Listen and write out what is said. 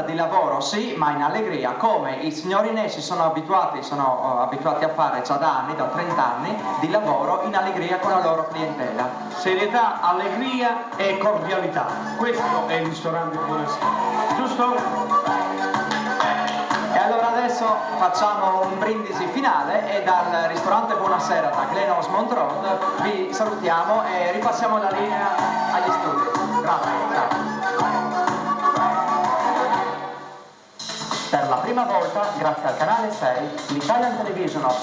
giornata di lavoro sì, ma in allegria, come i signori Nesci sono abituati a fare già da anni, da 30 anni, di lavoro in allegria con la loro clientela. Serietà, allegria e cordialità. Questo è il ristorante Buonasera, giusto? E allora adesso facciamo un brindisi finale e dal ristorante Buonasera da Glen Osmond Road vi salutiamo e ripassiamo la linea agli studi. Grazie, ciao. Per la prima volta, grazie al canale 6, l'Italian Television of